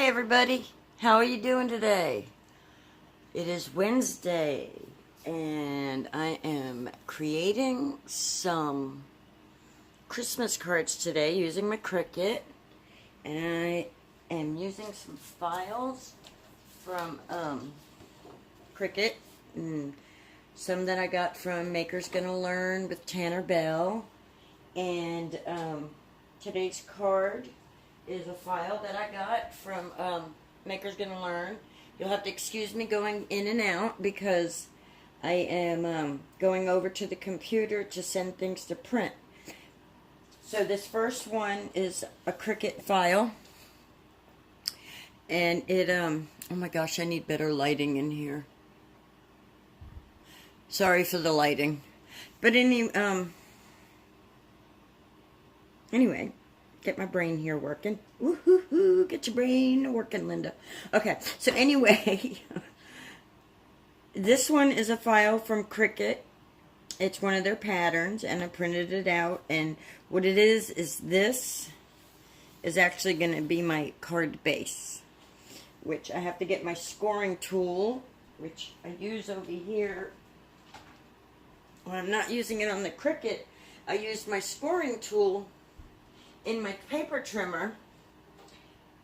Hi everybody, how are you doing today? It is Wednesday and I am creating some Christmas cards today using my Cricut, and I am using some files from Cricut, and some that I got from Maker's Gonna Learn with Tanner Bell, and today's card is a file that I got from Maker's Gonna Learn. You'll have to excuse me going in and out because I am going over to the computer to send things to print. So this first one is a Cricut file, and it oh my gosh, I need better lighting in here. Sorry for the lighting, but anyway, get my brain here working. Woo-hoo-hoo, get your brain working, Linda. Okay, so anyway, this one is a file from Cricut. It's one of their patterns, and I printed it out, and what it is this is actually going to be my card base, which I have to get my scoring tool, which I use over here. When I'm not using it on the Cricut, I use my scoring tool in my paper trimmer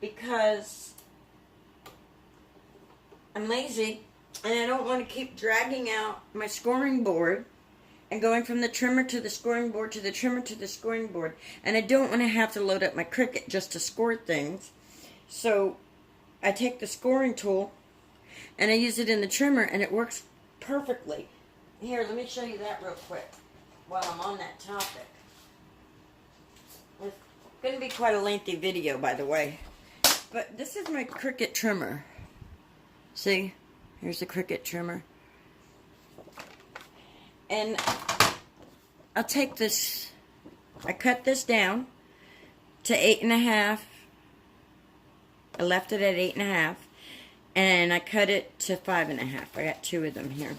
because I'm lazy and I don't want to keep dragging out my scoring board and going from the trimmer to the scoring board to the trimmer to the scoring board, and I don't want to have to load up my Cricut just to score things. So I take the scoring tool and I use it in the trimmer, and it works perfectly. Here, let me show you that real quick while I'm on that topic. It's going to be quite a lengthy video, by the way. But this is my Cricut trimmer. See? Here's the Cricut trimmer. And I'll take this, I cut this down to 8.5. I left it at 8.5. And I cut it to 5.5. I got two of them here,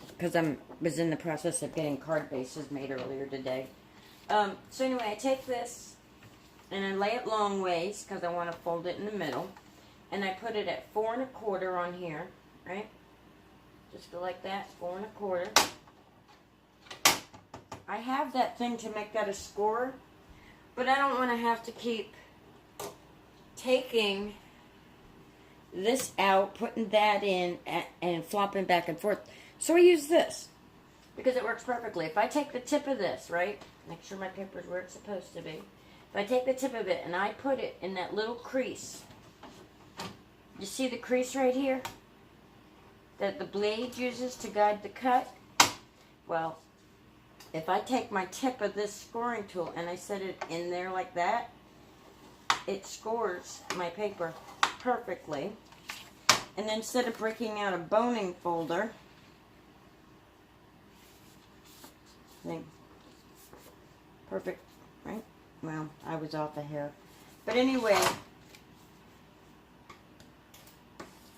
because I was in the process of getting card bases made earlier today. So anyway, I take this and I lay it long ways because I want to fold it in the middle, and I put it at 4 1/4 on here, right? Just go like that, 4 1/4. I have that thing to make that a score, but I don't want to have to keep taking this out, putting that in, and flopping back and forth. So I use this because it works perfectly. If I take the tip of this, right, make sure my paper is where it's supposed to be. If I take the tip of it and I put it in that little crease, you see the crease right here that the blade uses to guide the cut? Well, if I take my tip of this scoring tool and I set it in there like that, it scores my paper perfectly. And then instead of breaking out a boning folder, perfect, right? Well, I was off a hair. But anyway,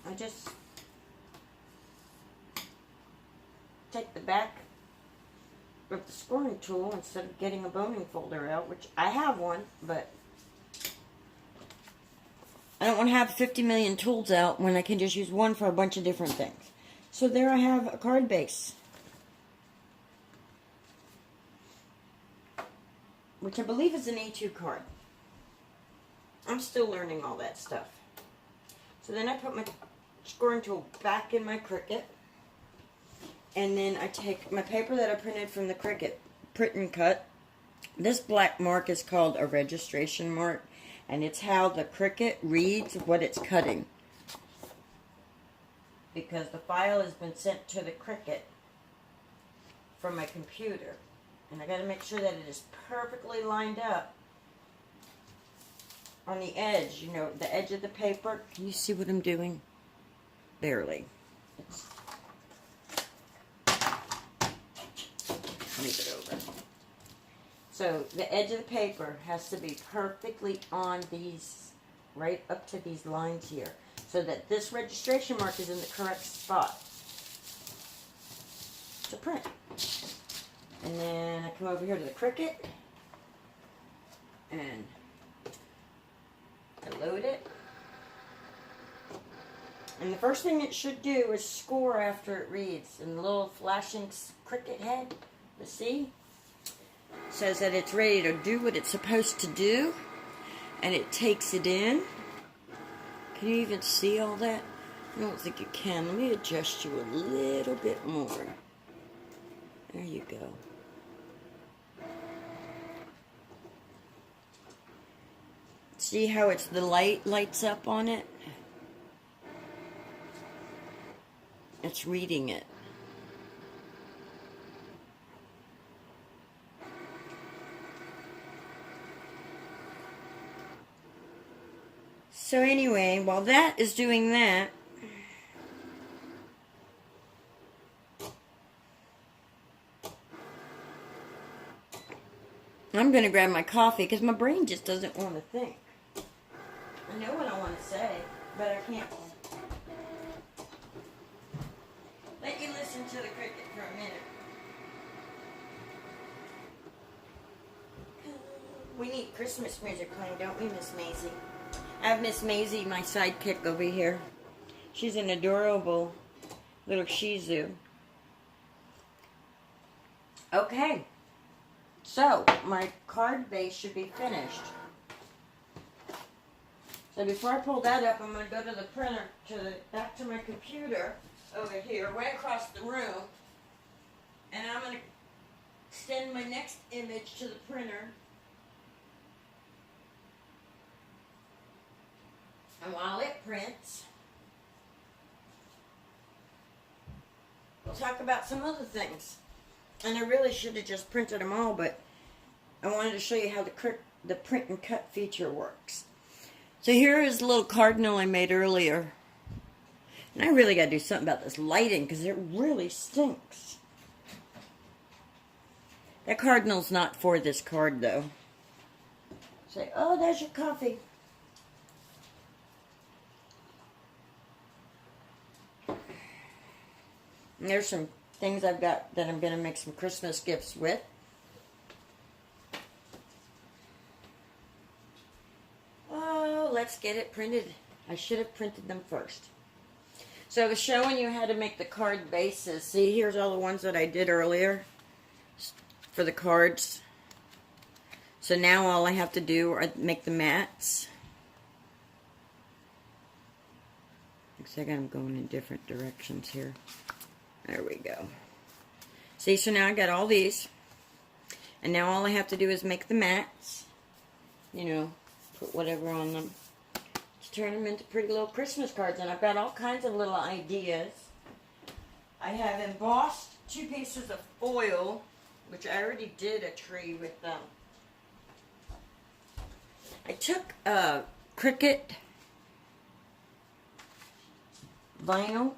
I just take the back of the scoring tool instead of getting a boning folder out, which I have one, but I don't want to have 50 million tools out when I can just use one for a bunch of different things. So there I have a card base, which I believe is an A2 card. I'm still learning all that stuff. So then I put my scoring tool back in my Cricut, and then I take my paper that I printed from the Cricut print and cut. This black mark is called a registration mark, and it's how the Cricut reads what it's cutting, because the file has been sent to the Cricut from my computer. And I got to make sure that it is perfectly lined up on the edge, you know, the edge of the paper. Can you see what I'm doing? Barely. Move it over. So the edge of the paper has to be perfectly on these, right up to these lines here, so that this registration mark is in the correct spot to print. And then I come over here to the Cricut, and I load it, And the first thing it should do is score after it reads. And the little flashing Cricut head, you see, says that it's ready to do what it's supposed to do. And it takes it in. Can you even see all that? I don't think you can. Let me adjust you a little bit more. There you go. See how it's the light lights up on it? It's reading it. So anyway, while that is doing that, I'm going to grab my coffee because my brain just doesn't want to think. I know what I want to say, but I can't. Let you listen to the Cricut for a minute. We need Christmas music playing, don't we, Miss Maisie? I have Miss Maisie, my sidekick, over here. She's an adorable little Shih Tzu. Okay. So, my card base should be finished. So before I pull that up, I'm going to go to the printer, back to my computer over here, right across the room. And I'm going to send my next image to the printer. And while it prints, we'll talk about some other things. And I really should have just printed them all, but I wanted to show you how the print and cut feature works. So here is the little cardinal I made earlier. And I really got to do something about this lighting because it really stinks. That cardinal's not for this card, though. Say, oh, there's your coffee. And there's some things I've got that I'm going to make some Christmas gifts with. Oh, let's get it printed. I should have printed them first. So I was showing you how to make the card bases. See, here's all the ones that I did earlier for the cards. So now all I have to do is make the mats. Looks like I'm going in different directions here. There we go. See, so now I got all these. And now all I have to do is make the mats. You know, put whatever on them. To turn them into pretty little Christmas cards. And I've got all kinds of little ideas. I have embossed 2 pieces of foil, which I already did a tree with them. I took Cricut vinyl,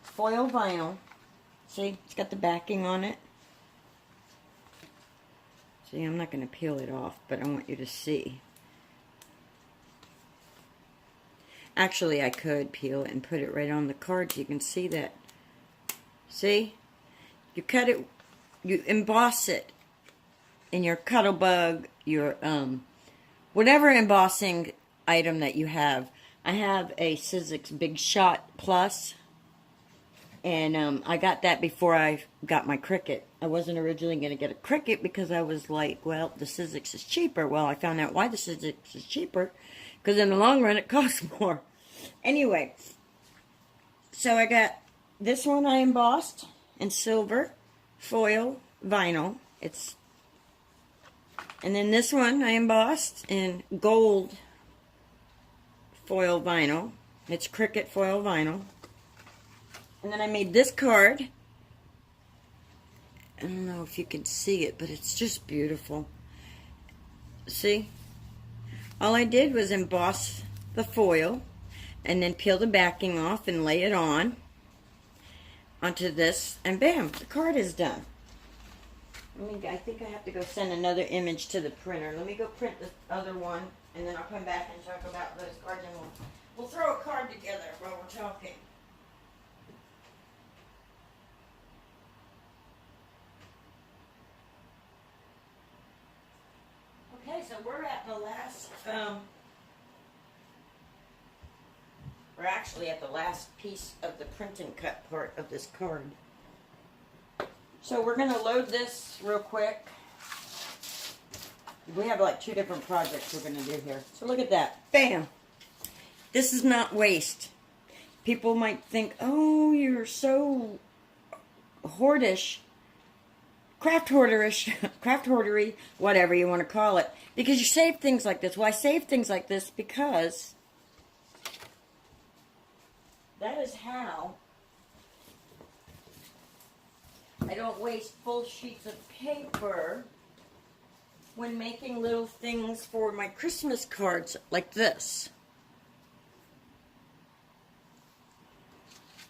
foil vinyl. See, it's got the backing on it. See, I'm not going to peel it off, but I want you to see. Actually, I could peel it and put it right on the card so you can see that. See? You cut it, you emboss it in your Cuttlebug, your, whatever embossing item that you have. I have a Sizzix Big Shot Plus. And I got that before I got my Cricut. I wasn't originally going to get a Cricut because I was like, well, the Sizzix is cheaper. Well, I found out why the Sizzix is cheaper. Because in the long run, it costs more. Anyway, so I got this one I embossed in silver foil vinyl. And then this one I embossed in gold foil vinyl. It's Cricut foil vinyl. And then I made this card. I don't know if you can see it, but it's just beautiful. See? All I did was emboss the foil and then peel the backing off and lay it on onto this, and bam, the card is done. I think I have to go send another image to the printer. Let me go print the other one, and then I'll come back and talk about those cards, and we'll throw a card together while we're talking. Okay, so we're at the last We're actually at the last piece of the print and cut part of this card. So we're going to load this real quick. We have like 2 different projects we're going to do here. So look at that. Bam! This is not waste. People might think, oh, you're so hoardish. Craft hoardery, whatever you want to call it. Because you save things like this. Well, I save things like this because that is how I don't waste full sheets of paper when making little things for my Christmas cards like this.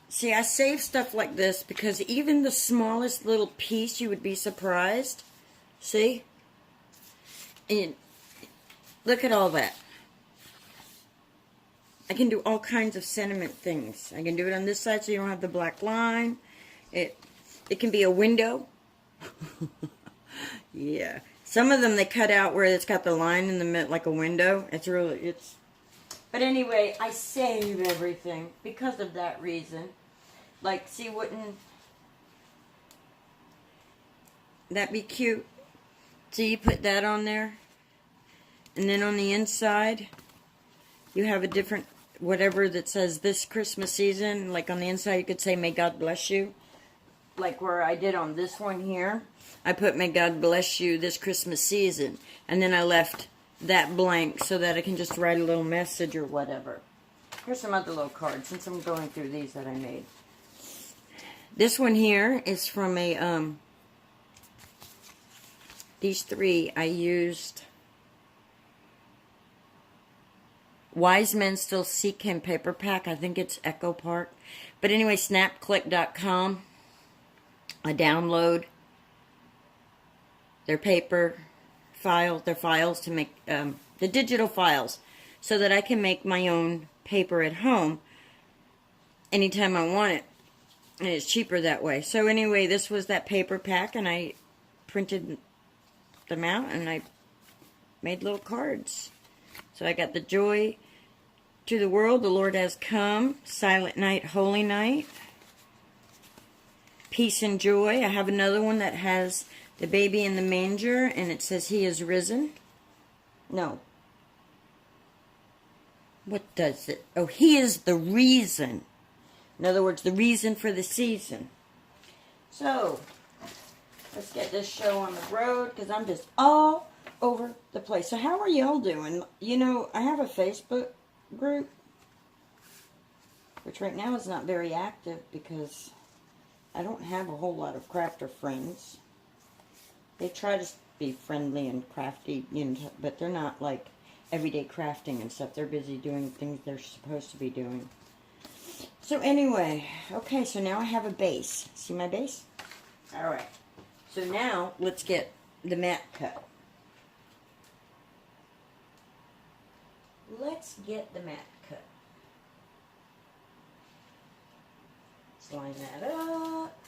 See, I save stuff like this because even the smallest little piece, you would be surprised. See? And look at all that. I can do all kinds of sentiment things. I can do it on this side so you don't have the black line. It can be a window. Yeah. Some of them they cut out where it's got the line in the middle like a window. But anyway, I save everything because of that reason. Like, see, wouldn't that be cute? See, you put that on there. And then on the inside, you have a different, whatever that says this Christmas season. Like on the inside, you could say, may God bless you. Like where I did on this one here. I put, may God bless you this Christmas season. And then I left that blank so that I can just write a little message or whatever. Here's some other little cards, since I'm going through these that I made. This one here is from a, these 3 I used Wise Men Still Seek Him paper pack. I think it's Echo Park. But anyway, snapclick.com. I download their paper files, their files to make, the digital files, so that I can make my own paper at home anytime I want it. And it's cheaper that way. So anyway, this was that paper pack, and I printed them out, and I made little cards. So I got the joy to the world, the Lord has come, Silent Night, Holy Night, peace and joy. I have another one that has the baby in the manger, and it says he is risen. No. What does it? Oh, he is the reason. In other words, the reason for the season. So, let's get this show on the road, because I'm just all over the place. So how are y'all doing? You know, I have a Facebook group, which right now is not very active because I don't have a whole lot of crafter friends. They try to be friendly and crafty, you know, but they're not like everyday crafting and stuff. They're busy doing things they're supposed to be doing. So anyway, okay, so now I have a base. See my base? Alright. So now, let's get the mat cut. Let's get the mat cut. Let's line that up.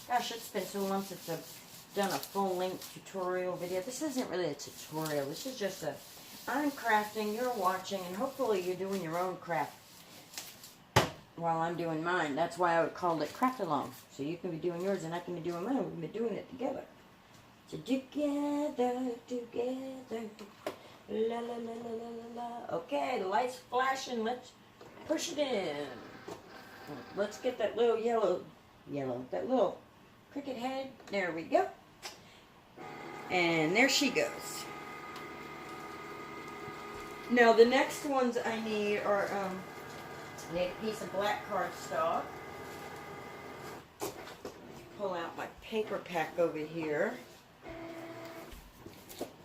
Gosh, it's been so long since I've done a full-length tutorial video. This isn't really a tutorial. This is just a, I'm crafting, you're watching, and hopefully you're doing your own craft while I'm doing mine. That's why I would call it Craft Along. So you can be doing yours and I can be doing mine. We've been doing it together. So together, la la la la la la. Okay, the light's flashing. Let's push it in. Let's get that little yellow, that little Cricut head. There we go. And there she goes. Now the next ones I need are, I need a piece of black cardstock. Pull out my paper pack over here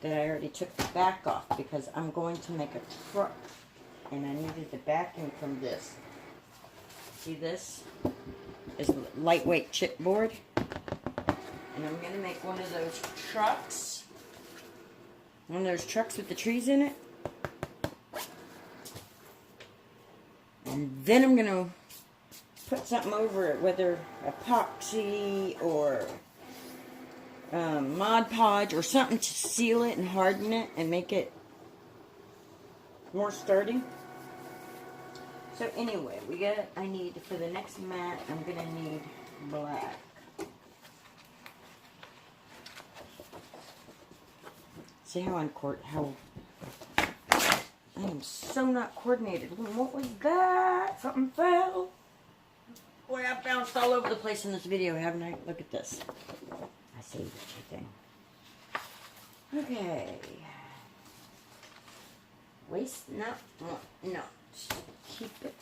that I already took the back off because I'm going to make a truck and I needed the backing from this. See, this is a lightweight chipboard and I'm going to make one of those trucks. One of those trucks with the trees in it. And then I'm going to put something over it, whether epoxy or Mod Podge or something to seal it and harden it and make it more sturdy. So anyway, I need, for the next mat, I'm going to need black. See how I am so not coordinated. What was that? Something fell. Boy, I bounced all over the place in this video, haven't I? Look at this. I saved everything. Okay. Waste not, no. Keep it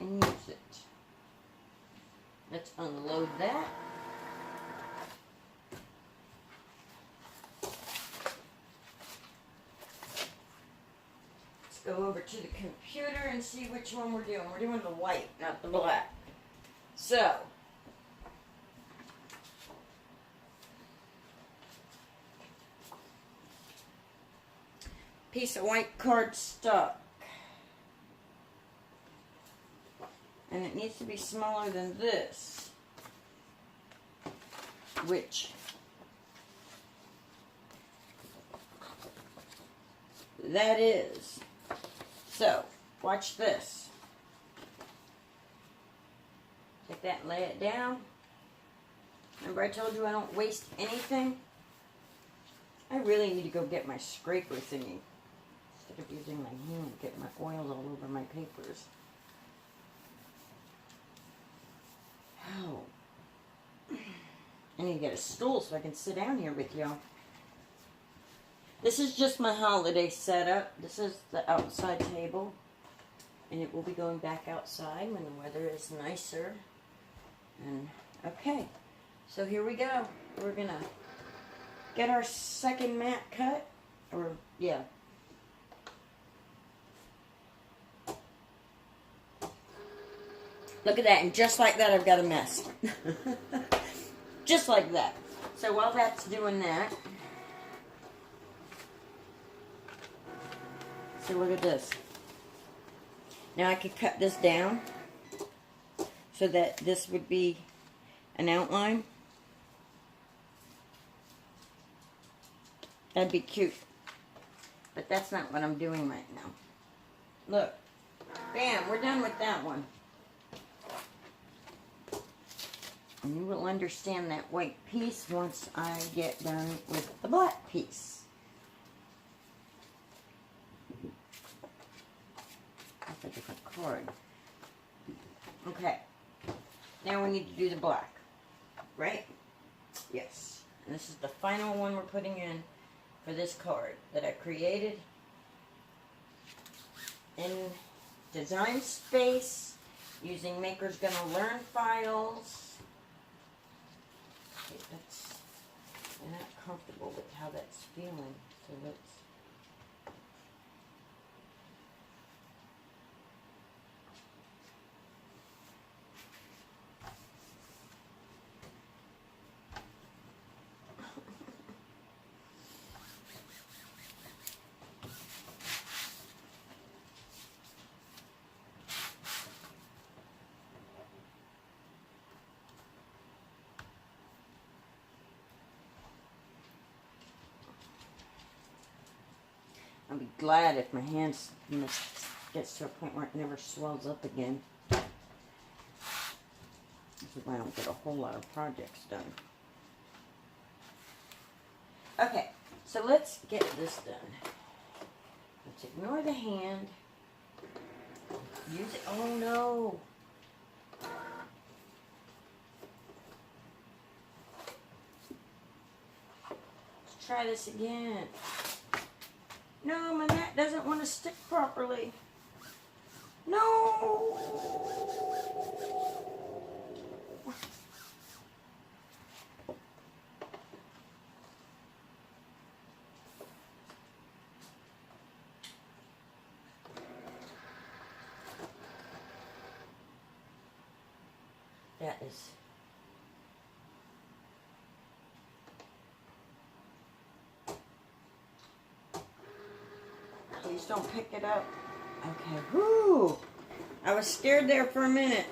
and use it. Let's unload that. Let's go over to the computer and see which one we're doing. We're doing the white, not the black. So, piece of white cardstock. And it needs to be smaller than this, which that is. So, watch this. Take that and lay it down. Remember I told you I don't waste anything? I really need to go get my scraper thingy instead of using my hand to get my oils all over my papers. Oh. I need to get a stool so I can sit down here with y'all. This is just my holiday setup. This is the outside table. And it will be going back outside when the weather is nicer. And, okay. So here we go. We're going to get our second mat cut. Or, yeah. Look at that. And just like that, I've got a mess. Just like that. So while that's doing that, so look at this. Now I could cut this down so that this would be an outline. That'd be cute. But that's not what I'm doing right now. Look. Bam, we're done with that one. And you will understand that white piece once I get done with the black piece. That's a different card. Okay. Now we need to do the black. Right? Yes. And this is the final one we're putting in for this card that I created in Design Space using Maker's Gonna Learn files. I'm not comfortable with how that's feeling, so let's. I'll be glad if my hands gets to a point where it never swells up again. This is why I don't get a whole lot of projects done. Okay, so let's get this done. Let's ignore the hand. Use it. Oh no! Let's try this again. No, my mat doesn't want to stick properly. No! That is... Please don't pick it up. Okay, whoo! I was scared there for a minute.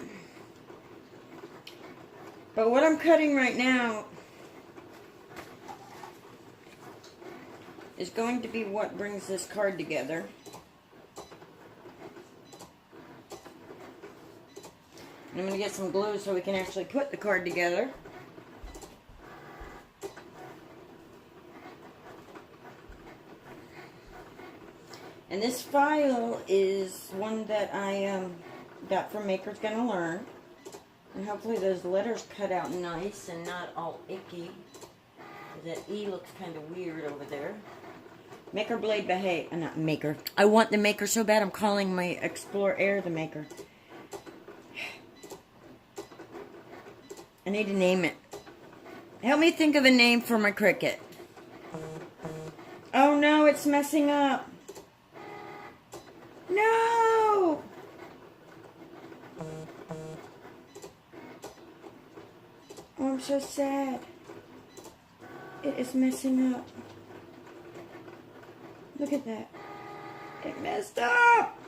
But what I'm cutting right now is going to be what brings this card together. I'm going to get some glue so we can actually put the card together. And this file is one that I got from Maker's Gonna Learn. And hopefully those letters cut out nice and not all icky. That E looks kind of weird over there. Maker Blade Behave. Not Maker. I want the Maker so bad I'm calling my Explorer Air the Maker. I need to name it. Help me think of a name for my Cricut. Oh no, it's messing up. No! Oh, I'm so sad. It is messing up. Look at that. It messed up!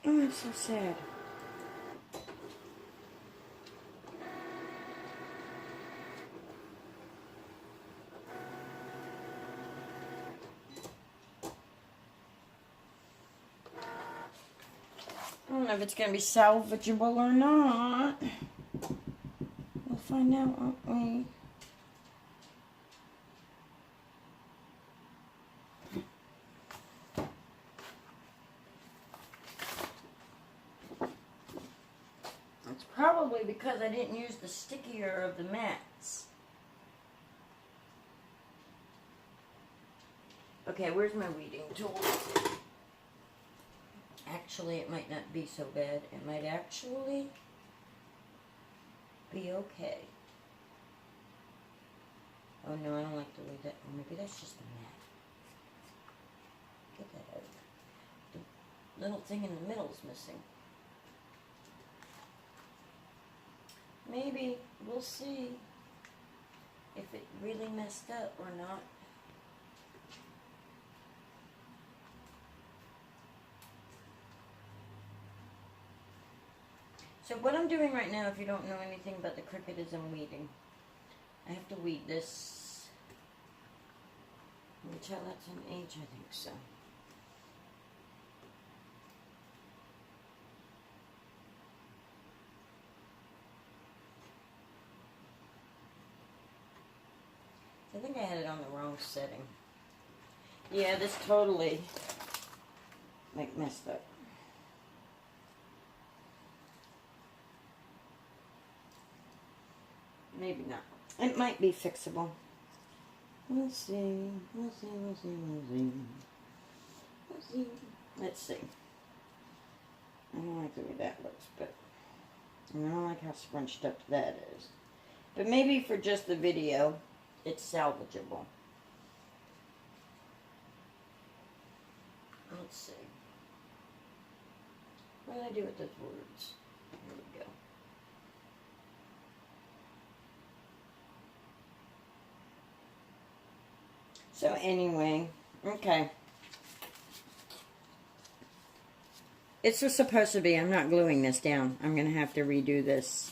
Oh, I'm so sad. I don't know if it's going to be salvageable or not. We'll find out, won't we? It's probably because I didn't use the stickier of the mats. Okay, where's my weeding tool? Actually, it might not be so bad. It might actually be okay. Oh no, I don't like the way that. Or maybe that's just the mat. Get that out. The little thing in the middle is missing. Maybe we'll see if it really messed up or not. So what I'm doing right now, if you don't know anything about the Cricut, is I'm weeding. I have to weed this. Can you tell that's an H? I think so. I think I had it on the wrong setting. Yeah, this totally messed up. Maybe not. It might be fixable. We'll see. We'll see. We'll see. We'll see. We'll see. Let's see. I don't like the way that looks, but I don't like how scrunched up that is. But maybe for just the video, it's salvageable. Let's see. What did I do with those words? Here we go. So anyway, okay. It's just supposed to be. I'm not gluing this down. I'm going to have to redo this.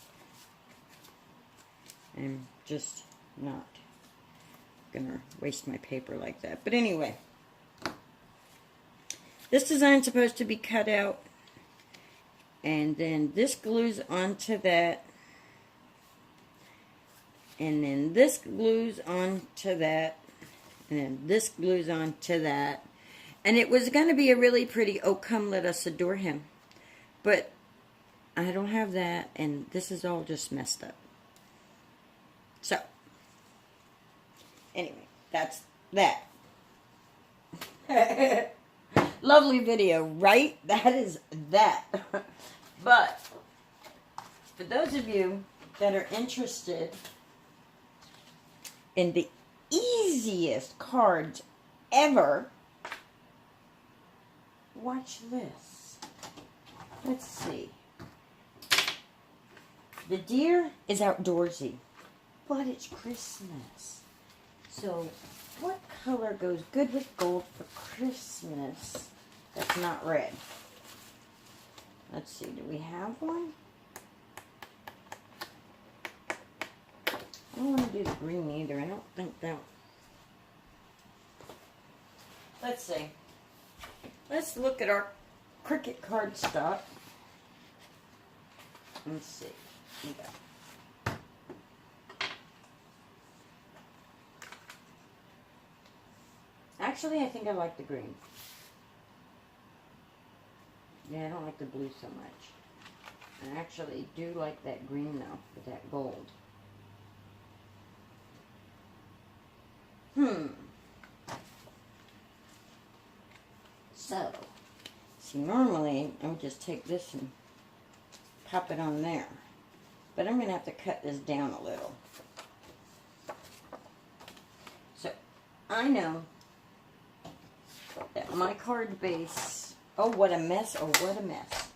I'm just not going to waste my paper like that. But anyway, this design's supposed to be cut out. And then this glues onto that. And then this glues onto that. And then this glues onto that. And it was going to be a really pretty, oh, come let us adore him. But I don't have that, and this is all just messed up. So, anyway, that's that. Lovely video, right? That is that. But, for those of you that are interested in the easiest cards ever, watch this. Let's see. The deer is outdoorsy, but it's Christmas. So, what color goes good with gold for Christmas that's not red? Let's see, do we have one? I don't want to do the green either. I don't think that let's see. Let's look at our Cricut cardstock. Let's see. Okay. Actually, I think I like the green. Yeah, I don't like the blue so much. I actually do like that green though, with that gold. So, see, normally I would just take this and pop it on there. But I'm going to have to cut this down a little. So, I know that my card base, oh what a mess, oh what a mess.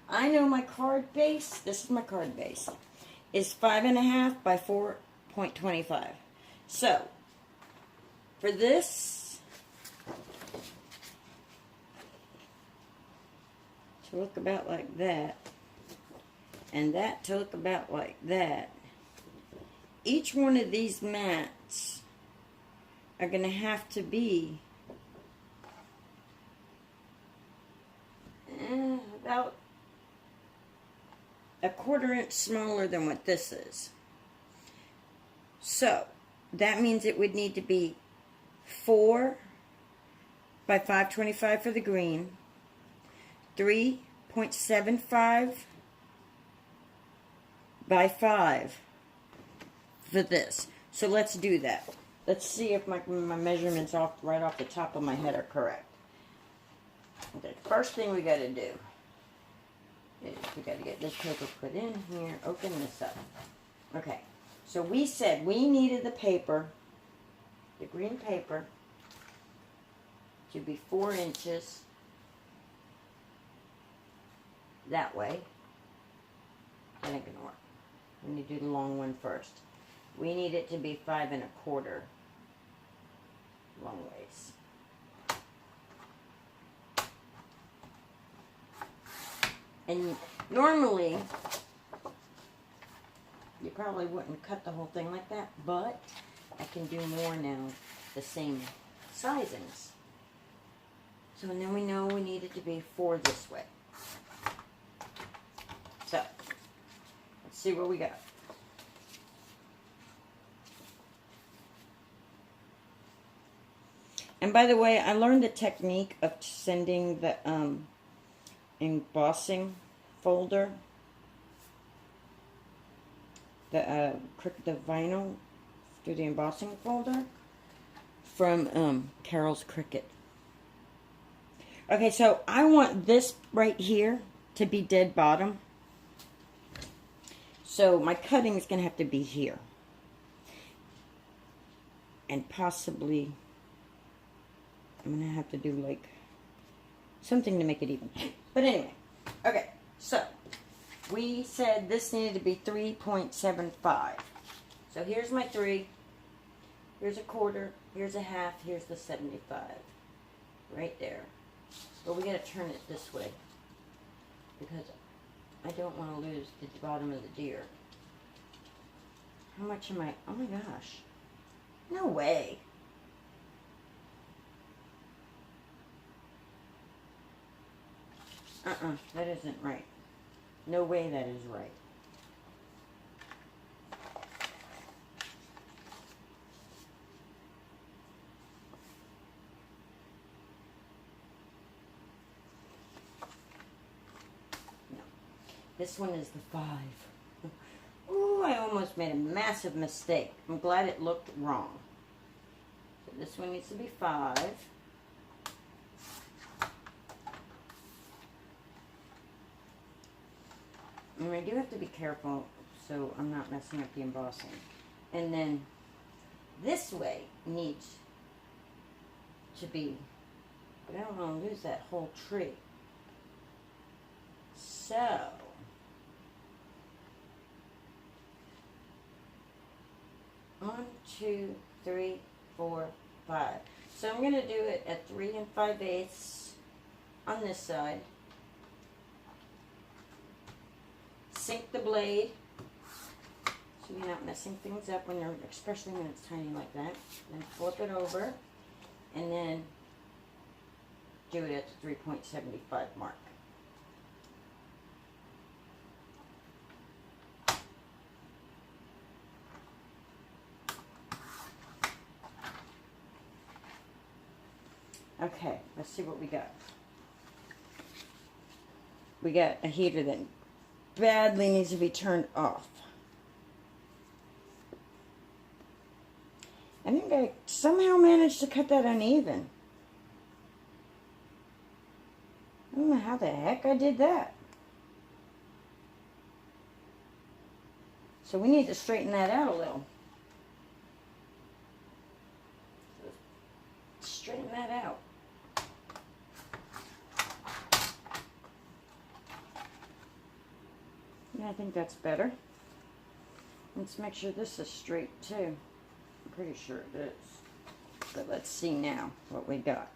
I know my card base, this is my card base, is 5.5 by 4.25. So, for this to look about like that, and that to look about like that, each one of these mats are going to have to be about a 1/4 inch smaller than what this is. So, that means it would need to be 4 by 5.25 for the green, 3.75 by 5 for this. So let's do that. Let's see if my measurements right off the top of my head are correct. The first thing we got to do is we got to get this paper put in here, open this up. Okay, so we said we needed the paper, the green paper, to be 4 inches that way. That ain't gonna work. We need to do the long one first. We need it to be 5.25 long ways. And normally, you probably wouldn't cut the whole thing like that, but I can do more now, the same sizings. So then we know we need it to be 4 this way. So, let's see what we got. And by the way, I learned the technique of sending the embossing folder, the vinyl through the embossing folder from Carol's Cricut. Okay, so I want this right here to be dead bottom. So my cutting is going to have to be here. And possibly, I'm going to have to do like something to make it even. But anyway, okay, so we said this needed to be 3.75. So here's my 3, here's a 1/4, here's a 1/2, here's the 75. Right there. But we got to turn it this way because I don't want to lose the bottom of the deer. How much am I? Oh my gosh. No way. That isn't right. No way that is right. No. This one is the 5. Ooh, I almost made a massive mistake. I'm glad it looked wrong. So this one needs to be 5. And I do have to be careful so I'm not messing up the embossing. And then this way needs to be, but I don't want to lose that whole tree. So, 1, 2, 3, 4, 5. So I'm going to do it at 3 5/8 on this side. Sink the blade So you're not messing things up when you're, especially when it's tiny like that. Then flip it over, and then do it at the 3.75 mark. Okay, let's see what we got. We got a heater that badly needs to be turned off. I think I somehow managed to cut that uneven. I don't know how the heck I did that. So we need to straighten that out a little. Straighten that out. Yeah, I think that's better. Let's make sure this is straight too. I'm pretty sure it is. But let's see now what we got.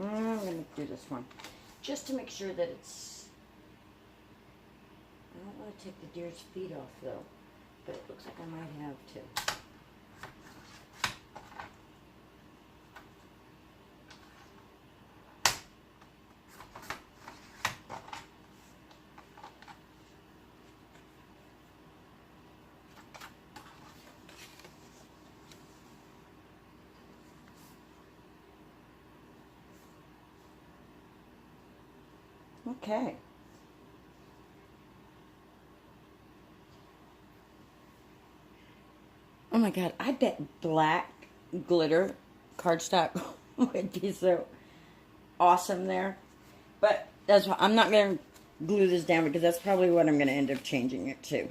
I'm going to do this one just to make sure that it's... I don't want to take the deer's feet off though, but it looks like I might have to. Okay. Oh my God, I bet black glitter cardstock would be so awesome there. But that's why I'm not going to glue this down, because that's probably what I'm going to end up changing it to.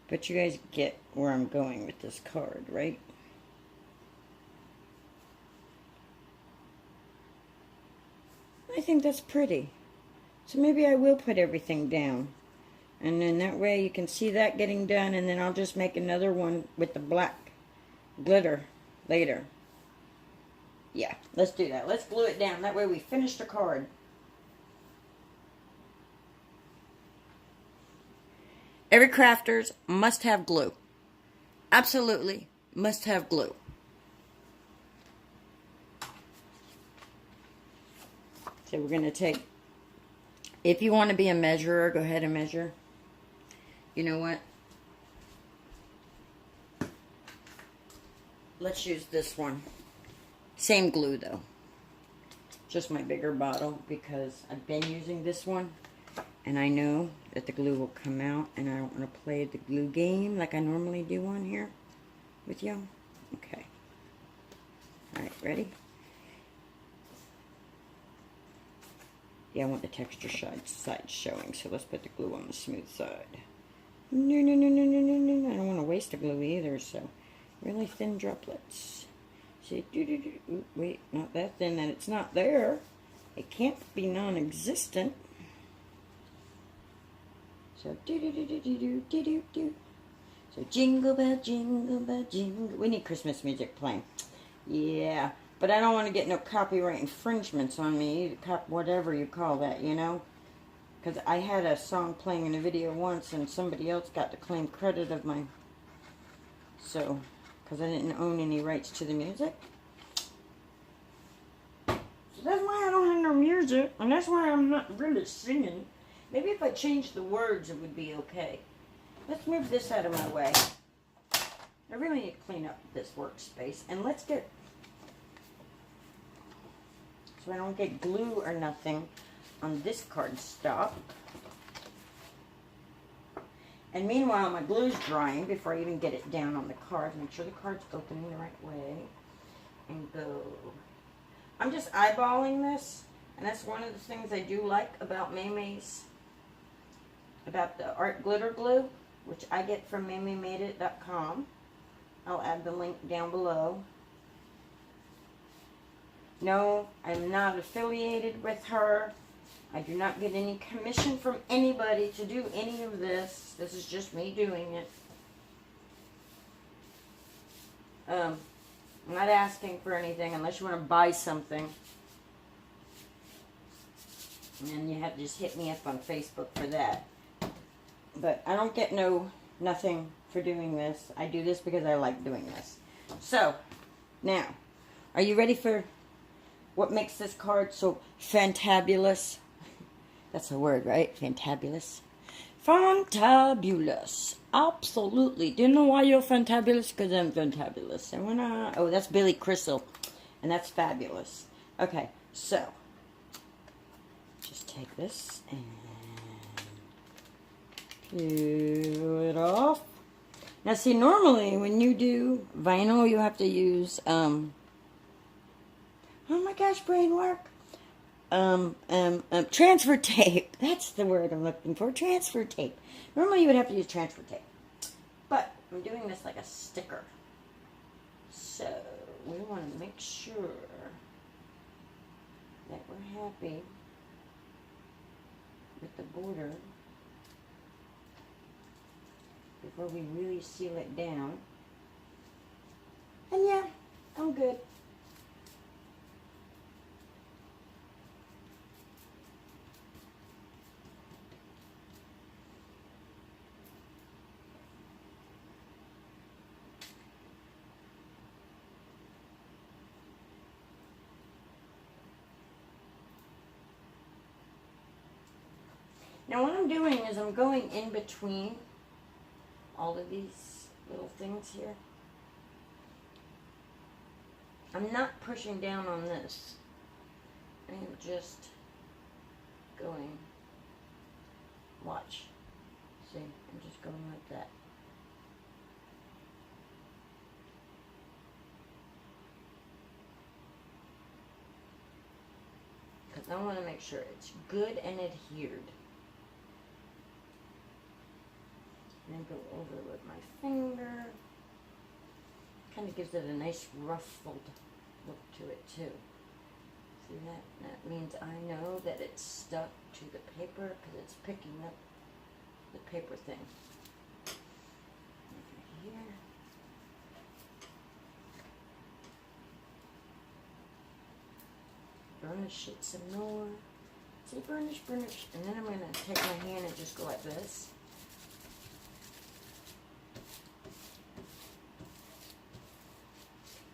But you guys get where I'm going with this card, right? I think that's pretty. So maybe I will put everything down. And then that way you can see that getting done, and then I'll just make another one with the black glitter later. Yeah, let's do that. Let's glue it down. That way we finish the card. Every crafters must have glue. Absolutely must have glue. So we're going to take, if you want to be a measurer, go ahead and measure. You know what? Let's use this one. Same glue though. Just my bigger bottle, because I've been using this one. And I know that the glue will come out, and I don't want to play the glue game like I normally do on here with you. Okay. Alright, ready? Yeah, I want the texture side showing, so let's put the glue on the smooth side. No, no, no, no, no, no, no. I don't want to waste the glue either, so really thin droplets. See, wait, not that thin, that it's not there. It can't be non-existent. So, So, jingle bell, jingle. We need Christmas music playing. Yeah. But I don't want to get no copyright infringements on me, whatever you call that, you know? Because I had a song playing in a video once, and somebody else got to claim credit of my... So, because I didn't own any rights to the music. So that's why I don't have no music, and that's why I'm not really singing. Maybe if I changed the words, it would be okay. Let's move this out of my way. I really need to clean up this workspace, and let's get... So I don't get glue or nothing on this cardstock. And meanwhile, my glue's drying before I even get it down on the card. Make sure the card's opening the right way. And go. I'm just eyeballing this. And that's one of the things I do like about Maymay's, about the art glitter glue, which I get from maymaymadeit.com. I'll add the link down below. No, I'm not affiliated with her. I do not get any commission from anybody to do any of this. This is just me doing it. I'm not asking for anything unless you want to buy something. And you have to just hit me up on Facebook for that. But I don't get nothing for doing this. I do this because I like doing this. So, now, are you ready for what makes this card so fantabulous? That's a word, right? Fantabulous. Fantabulous. Absolutely. Do you know why you're fantabulous? Because I'm fantabulous. And when oh, that's Billy Crystal. And that's fabulous. Okay, so just take this and peel it off. Now see, normally when you do vinyl, you have to use, oh my gosh, brain work. Transfer tape. That's the word I'm looking for. Transfer tape. Normally you would have to use transfer tape. But I'm doing this like a sticker. So we want to make sure that we're happy with the border before we really seal it down. And yeah, I'm good. Now what I'm doing is I'm going in between all of these little things here. I'm not pushing down on this. I am just going, watch. See, I'm just going like that. Because I want to make sure it's good and adhered. And then go over with my finger. Kind of gives it a nice ruffled look to it too. See that? That means I know that it's stuck to the paper because it's picking up the paper thing. Over here. Burnish it some more. See, burnish, burnish. And then I'm going to take my hand and just go like this.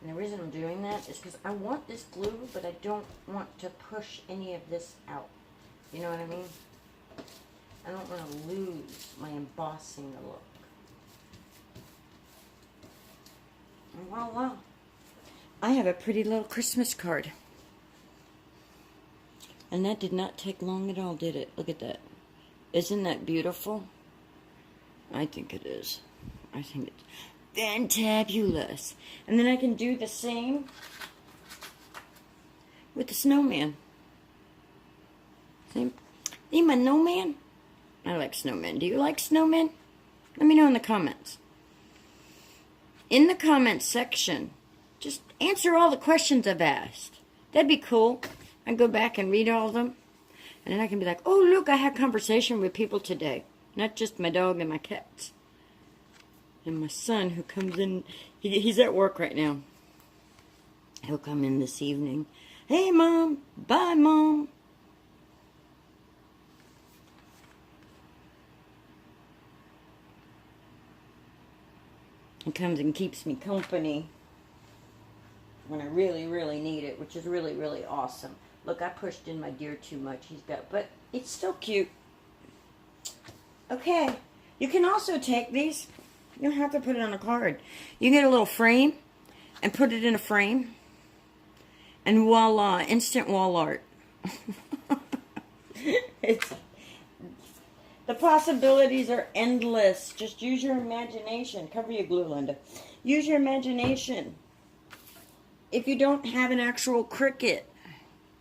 And the reason I'm doing that is because I want this glue, but I don't want to push any of this out. You know what I mean? I don't want to lose my embossing look. And voila. I have a pretty little Christmas card. And that did not take long at all, did it? Look at that. Isn't that beautiful? I think it is. I think it's fantabulous. And then I can do the same with the snowman. See my snowman? I like snowmen. Do you like snowmen? Let me know in the comments. In the comments section, just answer all the questions I've asked. That'd be cool. I can go back and read all of them. And then I can be like, oh, look, I had conversation with people today. Not just my dog and my cats. And my son who comes in, he's at work right now. He'll come in this evening. Hey, Mom. Bye, Mom. He comes and keeps me company when I really, really need it, which is really, really awesome. Look, I pushed in my deer too much. But it's still cute. Okay. You can also take these. You don't have to put it on a card. You get a little frame and put it in a frame. And voila, instant wall art. The possibilities are endless. Just use your imagination. Cover your glue, Linda. Use your imagination. If you don't have an actual Cricut,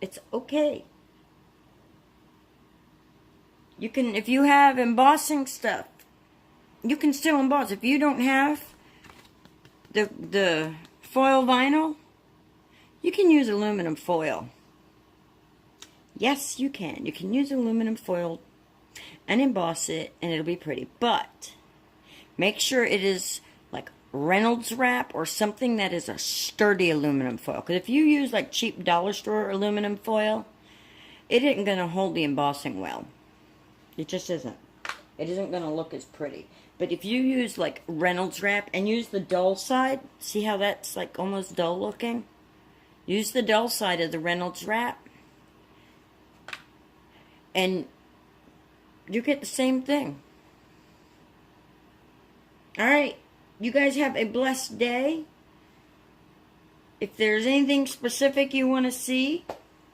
it's okay. You can, if you have embossing stuff, you can still emboss. If you don't have the foil vinyl, you can use aluminum foil. Yes, you can. You can use aluminum foil and emboss it, and it'll be pretty. But make sure it is like Reynolds wrap or something that is a sturdy aluminum foil. Because if you use like cheap dollar store aluminum foil, it isn't going to hold the embossing well. It just isn't. It isn't going to look as pretty. But if you use like Reynolds wrap and use the dull side, see how that's like almost dull looking? Use the dull side of the Reynolds wrap and you get the same thing. Alright, you guys have a blessed day. If there's anything specific you want to see,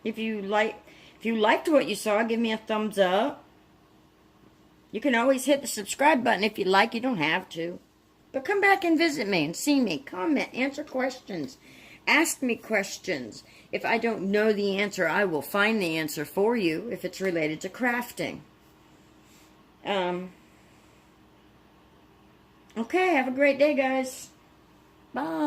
if you liked what you saw, give me a thumbs up. You can always hit the subscribe button if you like. You don't have to. But come back and visit me and see me. Comment, answer questions. Ask me questions. If I don't know the answer, I will find the answer for you if it's related to crafting. Okay, have a great day, guys. Bye.